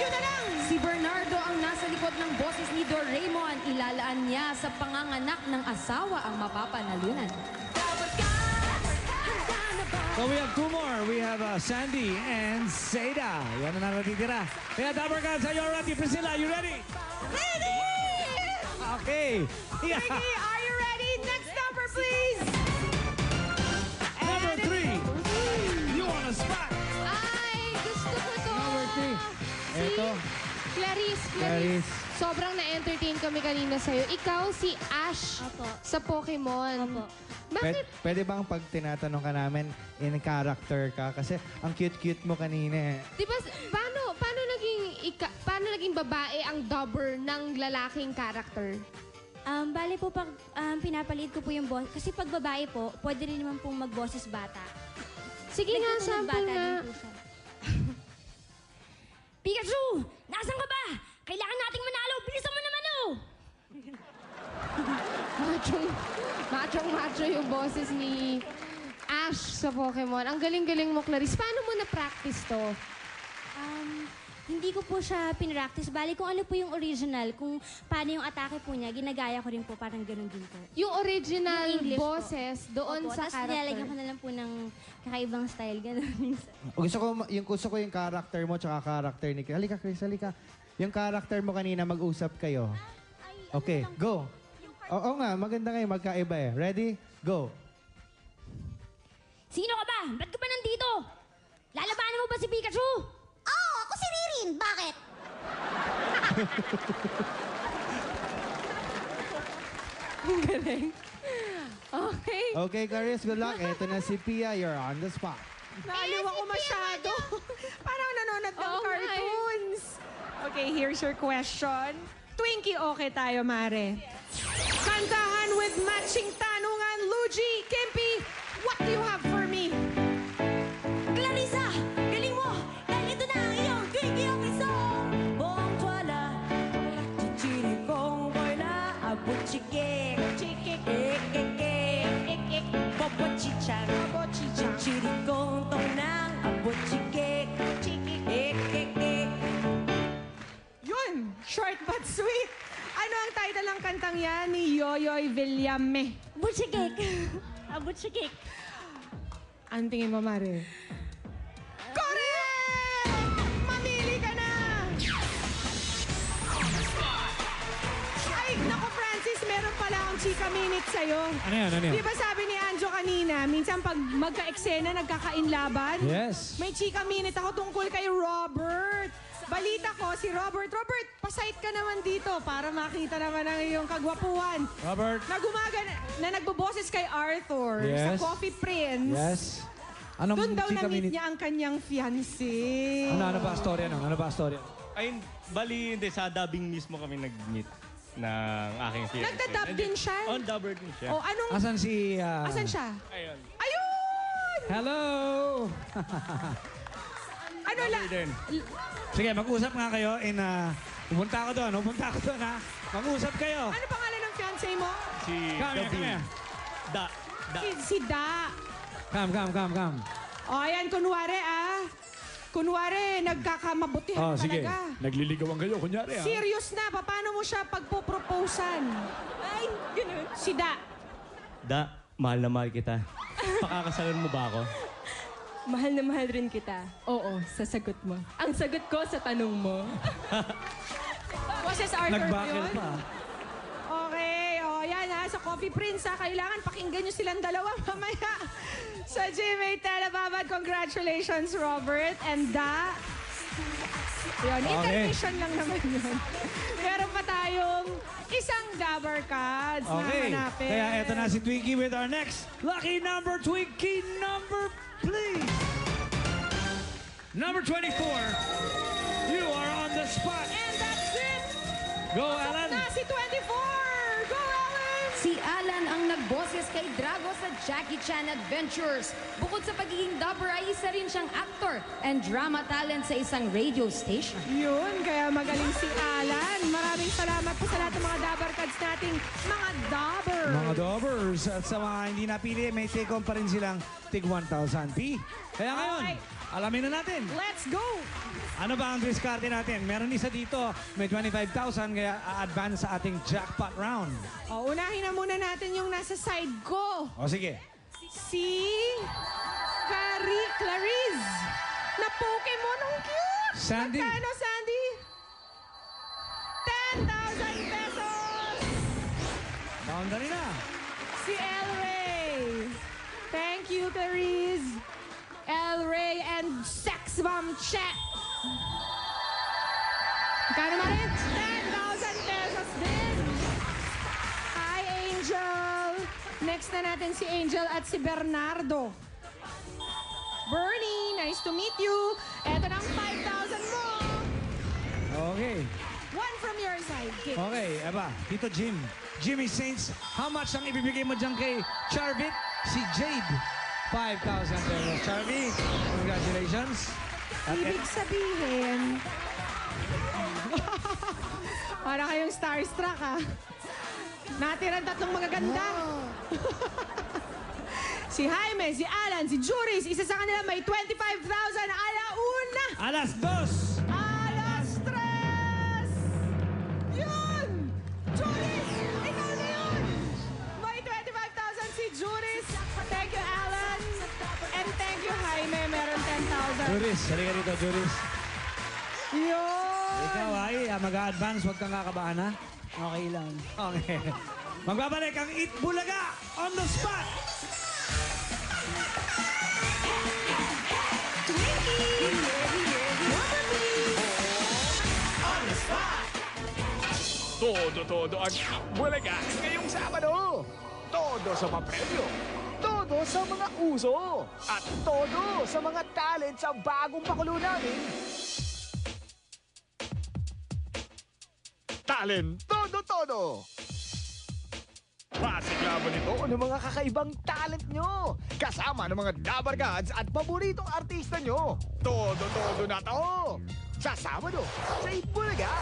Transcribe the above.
Yun na lang! Si Bernardo ang nasa likod ng boses ni Doraemon. Ilalaan niya sa panganganak ng asawa ang mapapanalunan. So we have two more. We have Sandy and Seda. Yan na natitira. Kaya Dabber Cats, are you ready? Priscilla, are you ready? Ready! Okay. Yeah. Ricky, are you ready? Next number, please! Number 3. You on the spot. Ay, gusto ko to. Number 3. Eto. Clarice. Sobrang na-entertain kami kanina sa'yo. Ikaw si Ash Opo. sa Pokemon. Opo. Bakit? Pwede bang pag tinatanong ka namin, in character ka? Kasi ang cute-cute mo kanina eh. Di ba, paano naging babae ang dobber ng lalaking character? Bale po pag pinapaliit ko po yung boss, kasi pag babae po, pwede rin naman pong mag-boses bata. Sige nga, Nagtutulog sample bata nga. din po siya. Pikachu! Nasaan ka ba? Kailangan nating manalo! Bilisan mo naman oh! Machong-macho yung boses ni Ash sa Pokemon. Ang galing-galing mo, Clarice. Paano mo na-practice to? Hindi ko po siya pinractice. Bali, kung ano po yung original, kung paano yung atake po niya, ginagaya ko rin po, parang ganun din po. Yung original Yung English po. boses doon Opo, sa tapos character. nilalagyan ko na lang po ng kakaibang style, ganun. Gusto ko yung character mo tsaka character ni Chris. Halika, Chris, halika. Yung character mo kanina, mag-usap kayo. Okay, go. Oo nga, maganda ngayon, magkaiba eh. Ready? Go. Sino ka ba? Ba't ka ba nandito? Lalabanan mo ba si Pikachu? Oo, ako si Ririn. Bakit? Ang galing. Okay. Okay, Clarice, good luck. Eto na si Pia, you're on the spot. Naaliw ako masyado. Parang nanonood ng Oo nga eh. cartoons. Okay, here's your question. Twinkie, okay tayo, Mare. Kantahan with matching tanungan. Luigi, Kimpi, what do you have for me? Clarissa, galing mo! Dahil ito na ang iyong Twinkie of song! Bong twala, chichiri kong boy na abot chikik, chikik, ik, ik, ik, ik, ik, bobo chichang, bobo chichang, chichiri kong tong nang abot chikik, chikik, ik, ik, ik. Yun, short but sweet. Ano ang title ng kantang yan ni Yoyoy Villame? Butchikik. Abot chikik. Ang tingin mo, Mare? Correct! Mamili ka na! Ay, naku, Francis, meron pala akong chika minute sa'yo. Ano yan? Ano yan? Di ba sabi ni Anjo kanina, minsan pag magka-eksena, nagkakainlaban? Yes. May chika minute ako tungkol kay Robert. Balita ko, si Robert. Robert, pasite ka naman dito para makita naman ang iyong kagwapuan. Robert. Na nagboboses kay Arthur sa Yes. Coffee Prince. Yes. Anong Doon daw chika na-meet minute? niya ang kanyang fiancé. Ano ba storya nun? Ano ba storya? Ay, bali, hindi. Sa dubbing mismo kami nag-meet ng aking fiancé. Nagda-dub din siya? On dubber din siya. O, anong... Asan si... Asan siya? Ayun. Ayun! Hello! Ano la... Then, Sige, mag-usap nga kayo in... pumunta ako doon, ha? Mag-usap kayo. Ano pangalan ng fiancé mo? si Come here, come here. Da. Si Da. Come. O, ayan, kunwari Kunwari, nagkakamabutihan talaga. Nagliligawan kayo, kunyari, Serious na, paano mo siya pagpoproposan? Ay, ganun. Si Da. Da, mahal na mahal kita. Pakakasalan mo ba ako? Mahal na mahal rin kita. Oo, sa sagot mo. Ang sagot ko sa tanong mo. Boses Arthur Nagbakil yun? pa. Okay, o yan ha, sa Coffee Prince ha, kailangan pakinggan nyo silang dalawa mamaya. Sa GMA Telebabad, congratulations Robert and Da. Yun, intermission lang naman yun. Meron pa tayong isang Dabber Cards na Okay. hanapin. Kaya eto na si Twinkie with our next lucky number. Twinkie number, please. Number 24. You are on the spot. And that's it! Go, Alan. Na si 24! Go, Alan! Si Alan ang nagboses kay Drago sa Jackie Chan Adventures. Bukod sa pagiging dubber ay isa rin siyang actor and drama talent sa isang radio station. Yun, kaya magaling si Alan. Maraming salamat po sa lahat ng mga Dabber Cards nating mga Dabber Mga Dobbers. At sa mga hindi napili, may take-home pa rin silang tig 1,000 P. Kaya ngayon, Okay. alamin na natin. Let's go! Ano ba ang diskarte natin? Meron isa dito, may 25,000, kaya a-advance sa ating jackpot round. O, unahin na muna natin yung nasa side ko. O sige. Si Clarice na Pokemon. Ang cute! Sandy. Magkano, Sandy? 10,000 pesos! Boundary na. Si El Rey. Thank you, Clarice. El Rey and Sex Bomb Chat. Magkano naman rin? 10,000 pesos din. Hi, Angel. Next na natin si Angel at si Bernardo. Bernie, nice to meet you. Eto ng 5,000 mo. Okay. One from your side, Kate. Okay, aba, Tito Jim. Jimmy Saints, how much ang ibibigay mo dyan kay Charvit? Si Jade. 5,000 pesos. Charvit, congratulations. At Ibig sabihin, para kayong starstruck, ha? Natirang tatlong magaganda. Si Jaime, si Alan, si Juris, isa sa kanila may 25,000. Alauna! alas 2. Alas 3! Yun! Juris! Ikaw na yun! May 25,000 si Juris. Thank you, Alan. And thank you, Jaime. Meron 10,000. Juris, halika dito, Juris. Yun! Ikaw ay mag-a-advance, huwag kang kakabahan, ha? Okay lang. Okay. Magbabalik ang Eat Bulaga on the spot. Todo ang bulaga ngayong Sabado. Todo sa papremyo. Todo sa mga uso. At todo sa mga talent sa bagong pakulo namin. Talent Todo. Pasiklaban nito ng mga kakaibang talent nyo. Kasama ng mga Dabar Gods at paboritong artista nyo. Todo na to. Sa Sabado, sa Itbulaga.